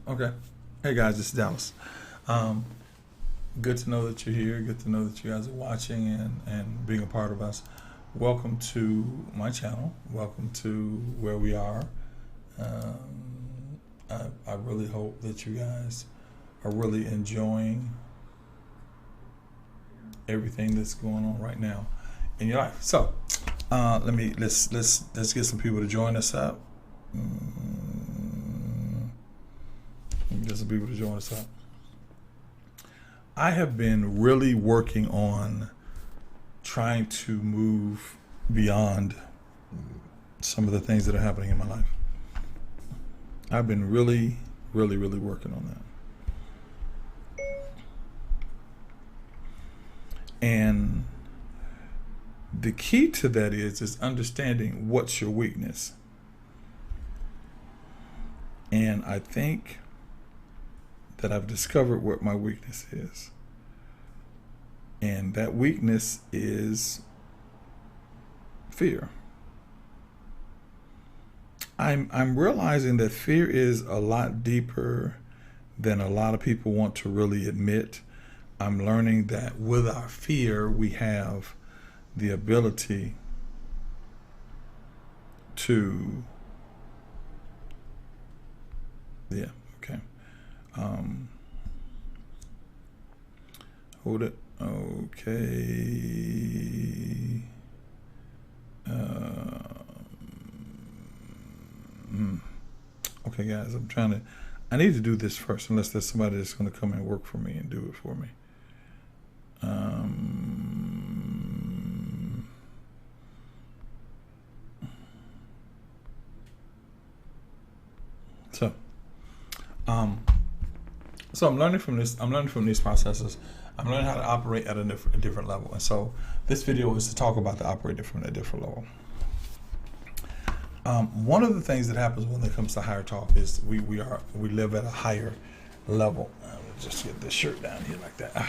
Okay. Hey guys, this is Dallas. Um, Good to know that you're here. Good to know that you guys are watching and being a part of us. Welcome to my channel. Welcome to where we are. I really hope that you guys are really enjoying everything that's going on right now in your life. So let's get some people to join us up. Get some people to join us up. I have been really working on trying to move beyond some of the things that are happening in my life. I've been really working on that. And the key to that is understanding what's your weakness. And I think that I've discovered what my weakness is. And that weakness is fear. I'm realizing that fear is a lot deeper than a lot of people want to really admit. I'm learning that with our fear, we have the ability to, okay. Hold it. Okay. Okay, guys, I need to do this first, unless there's somebody that's going to come and work for me and do it for me. So I'm learning from this. I'm learning from these processes. I'm learning how to operate at a different level. And so this video is to talk about the operate at a different level. One of the things that happens when it comes to higher talk is we live at a higher level. Just get this shirt down here like that.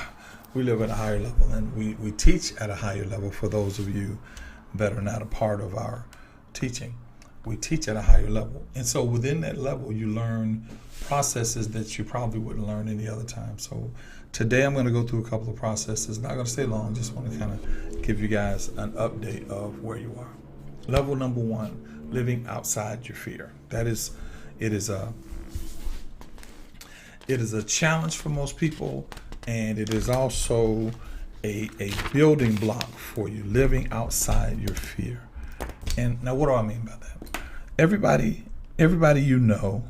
We live at a higher level, and we teach at a higher level. For those of you that are not a part of our teaching, we teach at a higher level. And so within that level, you learn processes that you probably wouldn't learn any other time. So today I'm going to go through a couple of processes. Not going to stay long. Just want to kind of give you guys an update of where you are. Level number one, living outside your fear. It is a challenge for most people, and it is also a building block for you, living outside your fear. And now, what do I mean by that? Everybody you know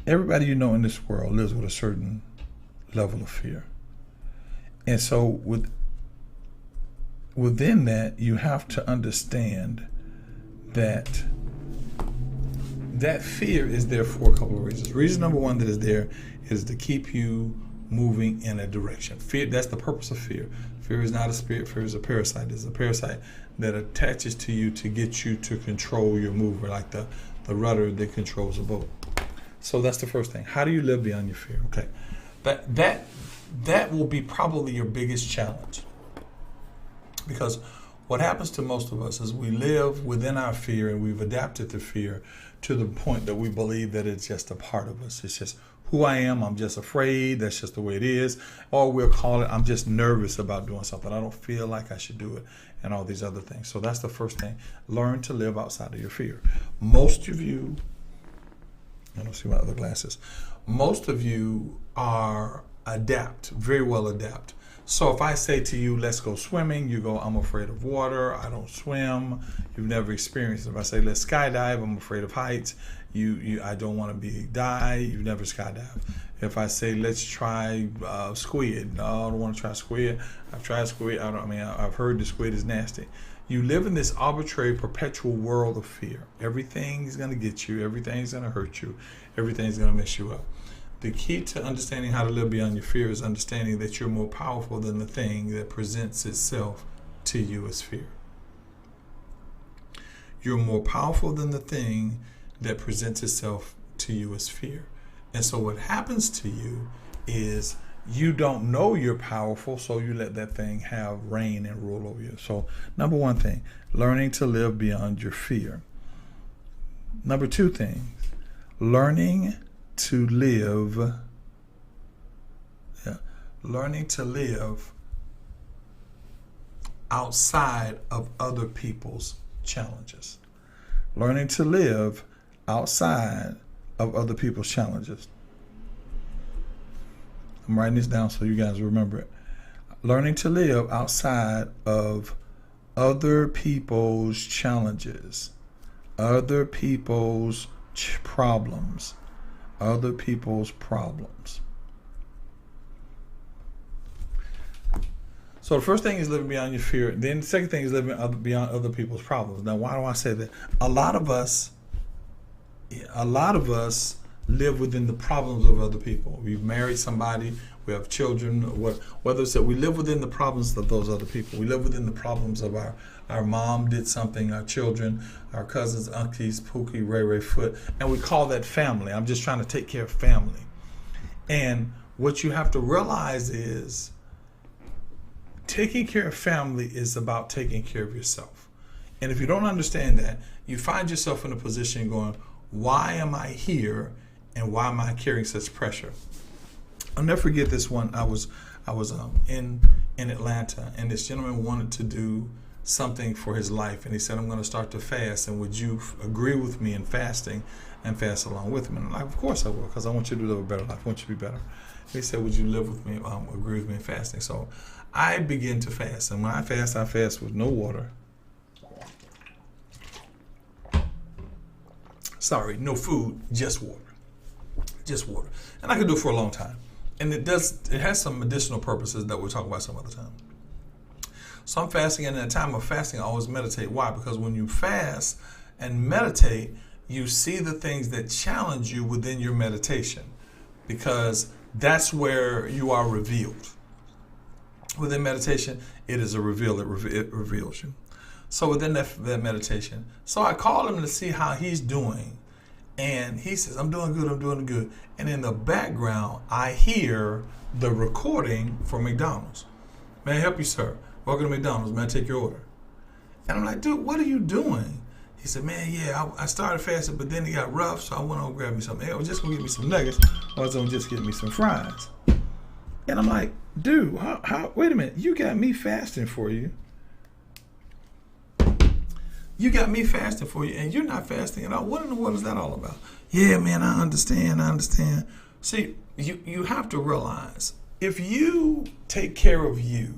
in this world lives with a certain level of fear. And so within that, you have to understand that fear is there for a couple of reasons. Reason number one that is there is to keep you moving in a direction. Fear, that's the purpose of fear. Fear is not a spirit. Fear is a parasite. It's a parasite that attaches to you to get you to control your movement, like the rudder that controls a boat. So that's the first thing. How do you live beyond your fear? Okay, that will be probably your biggest challenge, because what happens to most of us is we live within our fear, and we've adapted to fear to the point that we believe that it's just a part of us. It's just who I am. I'm just afraid. That's just the way it is. Or we'll call it, I'm just nervous about doing something. I don't feel like I should do it, and all these other things. So that's the first thing. Learn to live outside of your fear. Most of you, I don't see my other glasses. Most of you are very well adapt. So if I say to you, let's go swimming, you go, I'm afraid of water, I don't swim, you've never experienced it. If I say, let's skydive, I'm afraid of heights, I don't want to die, you've never skydived. If I say, let's try squid, no, I don't want to try squid, I've tried squid, I've heard the squid is nasty. You live in this arbitrary, perpetual world of fear. Everything's going to get you, everything's going to hurt you, everything's going to mess you up. The key to understanding how to live beyond your fear is understanding that you're more powerful than the thing that presents itself to you as fear. You're more powerful than the thing that presents itself to you as fear. And so what happens to you is you don't know you're powerful, so you let that thing have reign and rule over you. So number one thing, learning to live beyond your fear. Number two thing, learning to live, learning to live outside of other people's challenges. Learning to live outside of other people's challenges. I'm writing this down so you guys remember it. Learning to live outside of other people's challenges, other people's problems, other people's problems. So the first thing is living beyond your fear. Then the second thing is living beyond other people's problems. Now, why do I say that? A lot of us live within the problems of other people. We've married somebody, we have children, whether it's that we live within the problems of those other people. We live within the problems of our mom did something, our children, our cousins, uncles, Pookie, Ray, Foot, and we call that family. I'm just trying to take care of family. And what you have to realize is taking care of family is about taking care of yourself. And if you don't understand that, you find yourself in a position going, why am I here and why am I carrying such pressure? I'll never forget this one. I was in Atlanta, and this gentleman wanted to do something for his life, and he said, I'm going to start to fast, and would you agree with me in fasting and fast along with me? And I'm like, of course I will, because I want you to live a better life. I want you to be better. He said, would you live with me, agree with me in fasting? So I began to fast, and when I fast with no water. Sorry, no food, just water. Just water. And I could do it for a long time. And it has some medicinal purposes that we'll talk about some other time. So I'm fasting, and in the time of fasting, I always meditate. Why? Because when you fast and meditate, you see the things that challenge you within your meditation, because that's where you are revealed. Within meditation, it is a reveal. It reveals you. So within that meditation, so I called him to see how he's doing. And he says, I'm doing good. And in the background, I hear the recording from McDonald's. May I help you, sir? Welcome to McDonald's. May I take your order? And I'm like, dude, what are you doing? He said, man, yeah, I started fasting, but then it got rough, so I went on and grabbed me something. I was just going to get me some nuggets. I was going to just get me some fries. And I'm like, dude, wait a minute. You got me fasting for you. You got me fasting for you, and you're not fasting at all. What in the world is that all about? Yeah, man, I understand. See, you have to realize, if you take care of you,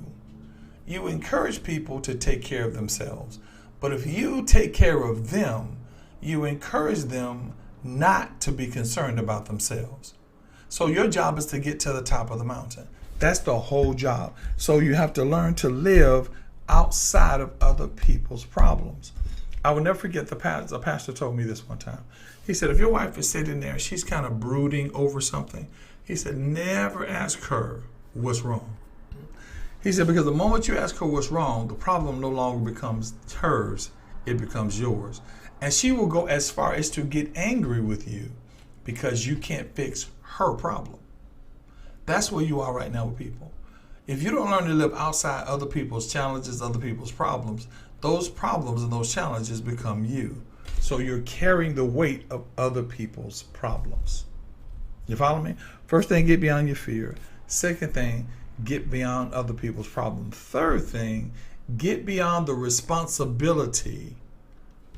you encourage people to take care of themselves. But if you take care of them, you encourage them not to be concerned about themselves. So your job is to get to the top of the mountain. That's the whole job. So you have to learn to live outside of other people's problems. I will never forget, the pastor told me this one time. He said, if your wife is sitting there and she's kind of brooding over something, he said, never ask her what's wrong. He said, because the moment you ask her what's wrong, the problem no longer becomes hers, it becomes yours. And she will go as far as to get angry with you because you can't fix her problem. That's where you are right now with people. If you don't learn to live outside other people's challenges, other people's problems, those problems and those challenges become you. So you're carrying the weight of other people's problems. You follow me? First thing, get beyond your fear. Second thing, get beyond other people's problems. Third thing, get beyond the responsibility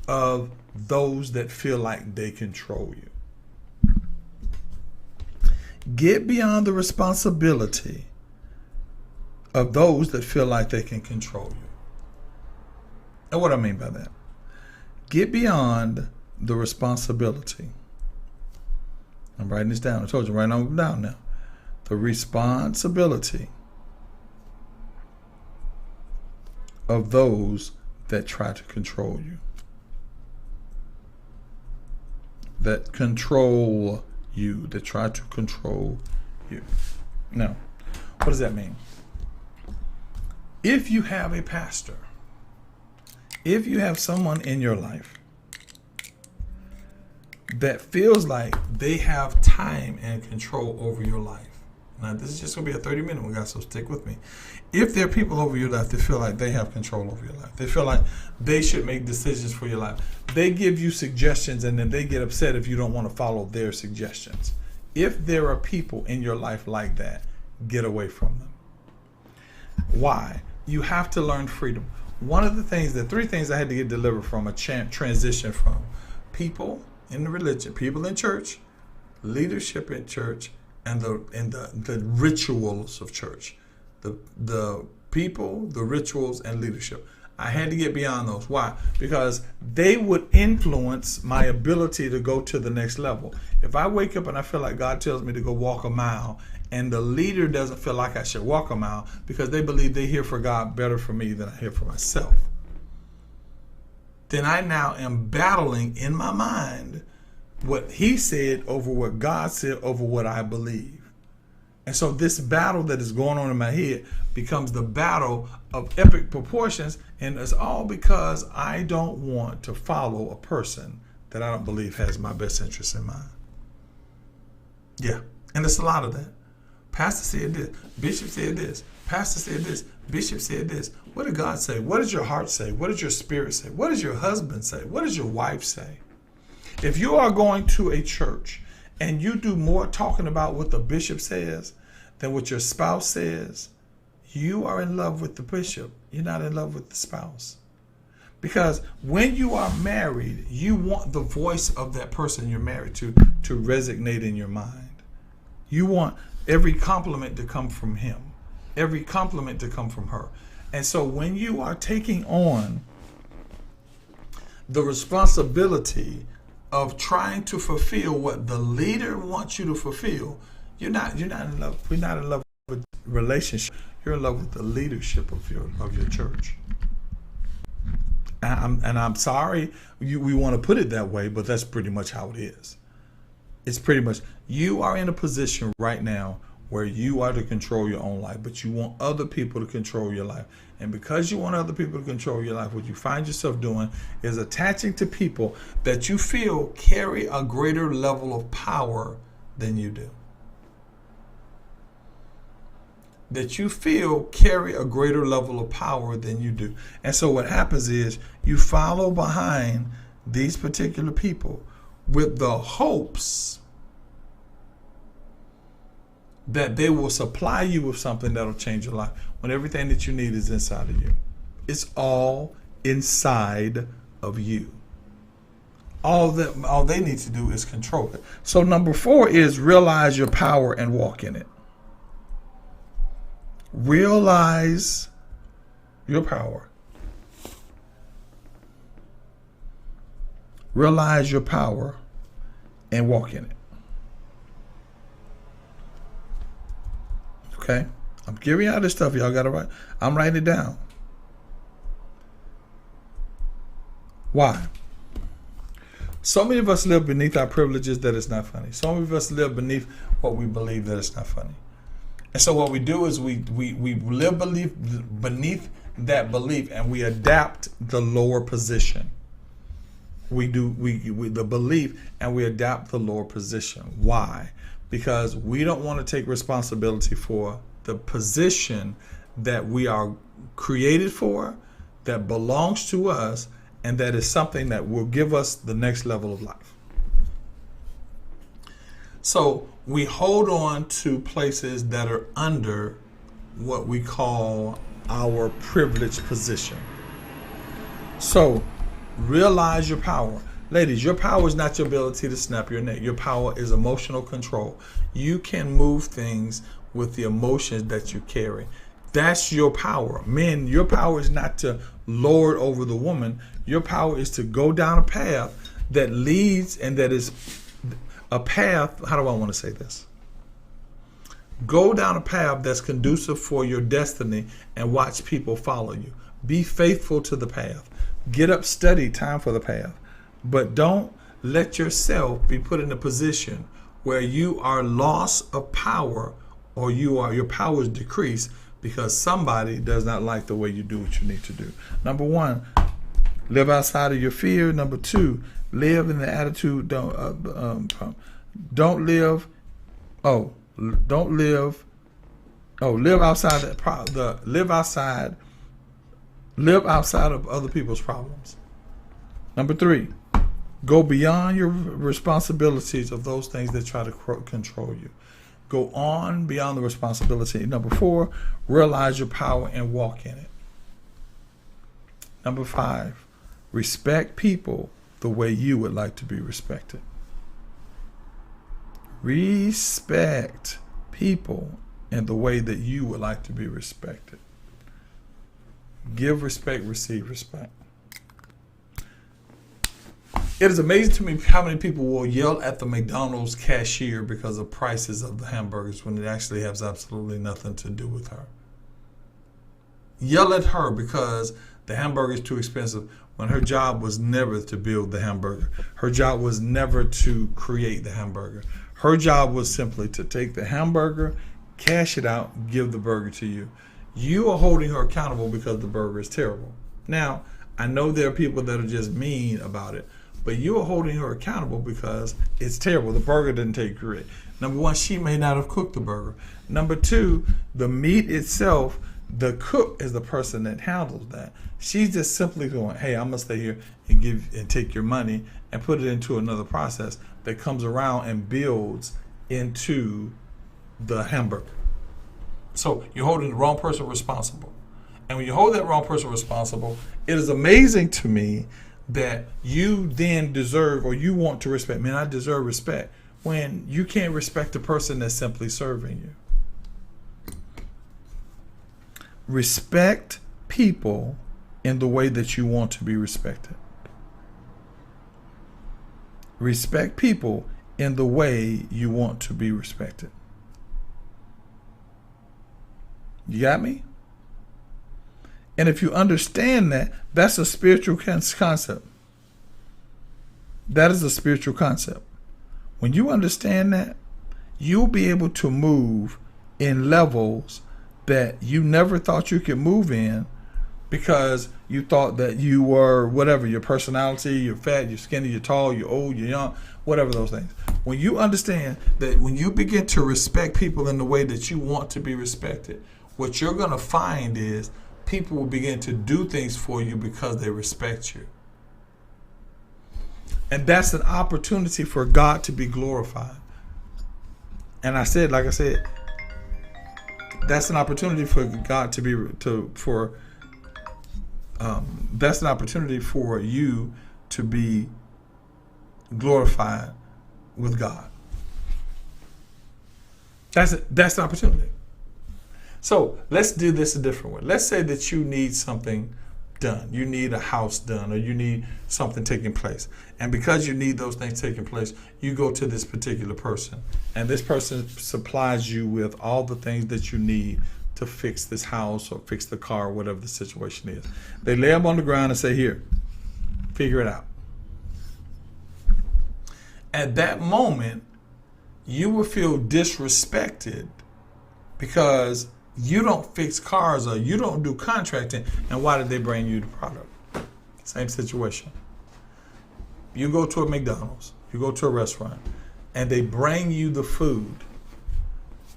of those that feel like they control you. Get beyond the responsibility of those that feel like they can control you. And what do I mean by that? Get beyond the responsibility. I'm writing this down. I told you, write it down now. The responsibility of those that try to control you. That control you, that try to control you. Now, what does that mean? If you have a pastor, if you have someone in your life that feels like they have time and control over your life, Now, this is just going to be a 30-minute one, guys, so stick with me. If there are people over your life that feel like they have control over your life, they feel like they should make decisions for your life, they give you suggestions and then they get upset if you don't want to follow their suggestions. If there are people in your life like that, get away from them. Why? You have to learn freedom. One of the things, the three things I had to get delivered from, a transition from: people in the religion, people in church, leadership in church, and the rituals of church. The people, the rituals, and leadership. I had to get beyond those. Why? Because they would influence my ability to go to the next level. If I wake up and I feel like God tells me to go walk a mile, and the leader doesn't feel like I should walk a mile because they believe they hear for God better for me than I hear for myself, then I now am battling in my mind what he said over what God said over what I believe. And so this battle that is going on in my head becomes the battle of epic proportions, and it's all because I don't want to follow a person that I don't believe has my best interest in mind. Yeah, and it's a lot of that. Pastor said this, Bishop said this, Pastor said this, Bishop said this. What did God say? What does your heart say? What does your spirit say? What does your husband say? What does your wife say? If you are going to a church and you do more talking about what the bishop says than what your spouse says, you are in love with the bishop. You're not in love with the spouse. Because when you are married, you want the voice of that person you're married to resonate in your mind. You want every compliment to come from him, every compliment to come from her. And so when you are taking on the responsibility of trying to fulfill what the leader wants you to fulfill, you're not in love. We're not in love with relationship. You're in love with the leadership of your church. And I'm sorry we want to put it that way, but that's pretty much how it is. It's pretty much, you are in a position right now where you are to control your own life, but you want other people to control your life. And because you want other people to control your life, what you find yourself doing is attaching to people that you feel carry a greater level of power than you do. That you feel carry a greater level of power than you do. And so what happens is you follow behind these particular people with the hopes that they will supply you with something that'll change your life, when everything that you need is inside of you. It's all inside of you. All they need to do is control it. So number 4 is realize your power and walk in it. Realize your power. Realize your power and walk in it. Okay? I'm giving y'all this stuff. Y'all got to write. I'm writing it down. Why? So many of us live beneath our privileges that it's not funny. So many of us live beneath what we believe that it's not funny. And so what we do is we live beneath that belief, and we adapt the lower position. We the belief, and we adapt the lower position. Why? Because we don't want to take responsibility for the position that we are created for, that belongs to us, and that is something that will give us the next level of life. So we hold on to places that are under what we call our privileged position. So realize your power. Ladies, your power is not your ability to snap your neck. Your power is emotional control. You can move things with the emotions that you carry. That's your power. Men, your power is not to lord over the woman. Your power is to go down a path that leads, and that is a path, how do I want to say this? Go down a path that's conducive for your destiny and watch people follow you. Be faithful to the path. Get up, study time for the path. But don't let yourself be put in a position where you are lost of power, or your power is decreased because somebody does not like the way you do what you need to do. Number 1, live outside of your fear. Number 2, live in the attitude. Don't live Oh, live outside live outside of other people's problems. Number 3, go beyond your responsibilities of those things that try to control you. Go on beyond the responsibility. Number 4, realize your power and walk in it. Number 5, respect people the way you would like to be respected. Respect people in the way that you would like to be respected. Give respect, receive respect. It is amazing to me how many people will yell at the McDonald's cashier because of prices of the hamburgers when it actually has absolutely nothing to do with her. Yell at her because the hamburger is too expensive when her job was never to build the hamburger. Her job was never to create the hamburger. Her job was simply to take the hamburger, cash it out, give the burger to you. You are holding her accountable because the burger is terrible. Now, I know there are people that are just mean about it, but you are holding her accountable because it's terrible. The burger didn't take great. Number 1, she may not have cooked the burger. Number 2, the meat itself, the cook is the person that handles that. She's just simply going, hey, I'm gonna stay here and take your money and put it into another process that comes around and builds into the hamburger. So you're holding the wrong person responsible. And when you hold that wrong person responsible, it is amazing to me that you then deserve, or you want to respect. Man, I deserve respect, when you can't respect the person that's simply serving you. Respect people in the way that you want to be respected. Respect people in the way you want to be respected. You got me? And if you understand that, that's a spiritual concept. That is a spiritual concept. When you understand that, you'll be able to move in levels that you never thought you could move in, because you thought that you were whatever, your personality, you're fat, you're skinny, you're tall, you're old, you're young, whatever those things. When you understand that, when you begin to respect people in the way that you want to be respected, what you're going to find is people will begin to do things for you because they respect you. And that's an opportunity for God to be glorified. And that's an opportunity for God to be, that's an opportunity for you to be glorified with God. That's an opportunity. So let's do this a different way. Let's say that you need something done. You need a house done, or you need something taking place. And because you need those things taking place, you go to this particular person. And this person supplies you with all the things that you need to fix this house or fix the car, or whatever the situation is. They lay them on the ground and say, here, figure it out. At that moment, you will feel disrespected because you don't fix cars, or you don't do contracting, and why did they bring you the product? Same situation. You go to a McDonald's, you go to a restaurant, and they bring you the food.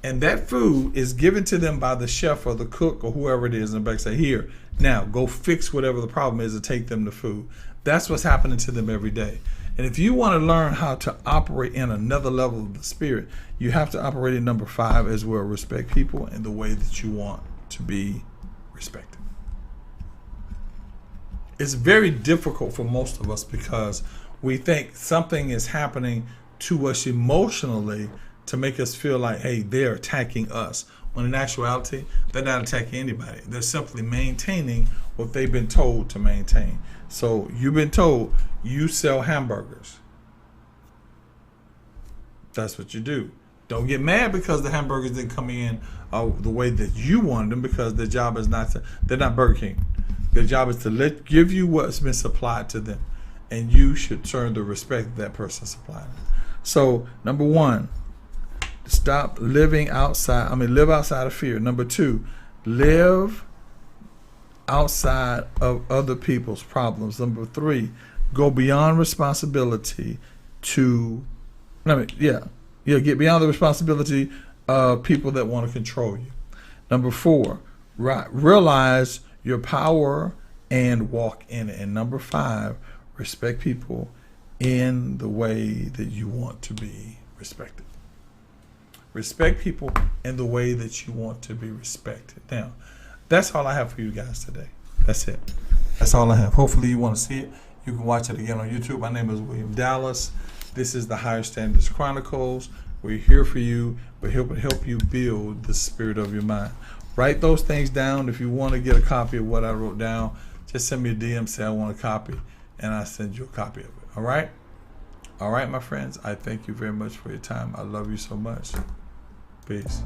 And that food is given to them by the chef or the cook or whoever it is, and the back say, here, now go fix whatever the problem is and take them the food. That's what's happening to them every day. And if you want to learn how to operate in another level of the spirit, you have to operate in number 5 as well. Respect people in the way that you want to be respected. It's very difficult for most of us because we think something is happening to us emotionally to make us feel like, hey, they're attacking us. When in actuality, they're not attacking anybody. They're simply maintaining what they've been told to maintain. So you've been told you sell hamburgers. That's what you do. Don't get mad because the hamburgers didn't come in the way that you wanted them, because their job is they're not Burger King. Their job is to give you what's been supplied to them. And you should turn the respect that person supplied. So number 1, stop living outside. Live outside of fear. Number 2, live outside of other people's problems. Number 3, go beyond responsibility to, get beyond the responsibility of people that want to control you. Number 4, realize your power and walk in it. And number 5, respect people in the way that you want to be respected. Respect people in the way that you want to be respected. Now, that's all I have for you guys today. That's it. That's all I have. Hopefully you want to see it. You can watch it again on YouTube. My name is William Dallas. This is the Higher Standards Chronicles. We're here for you. We're here to help you build the spirit of your mind. Write those things down. If you want to get a copy of what I wrote down, just send me a DM, say I want a copy, and I'll send you a copy of it. All right? All right, my friends. I thank you very much for your time. I love you so much. Peace.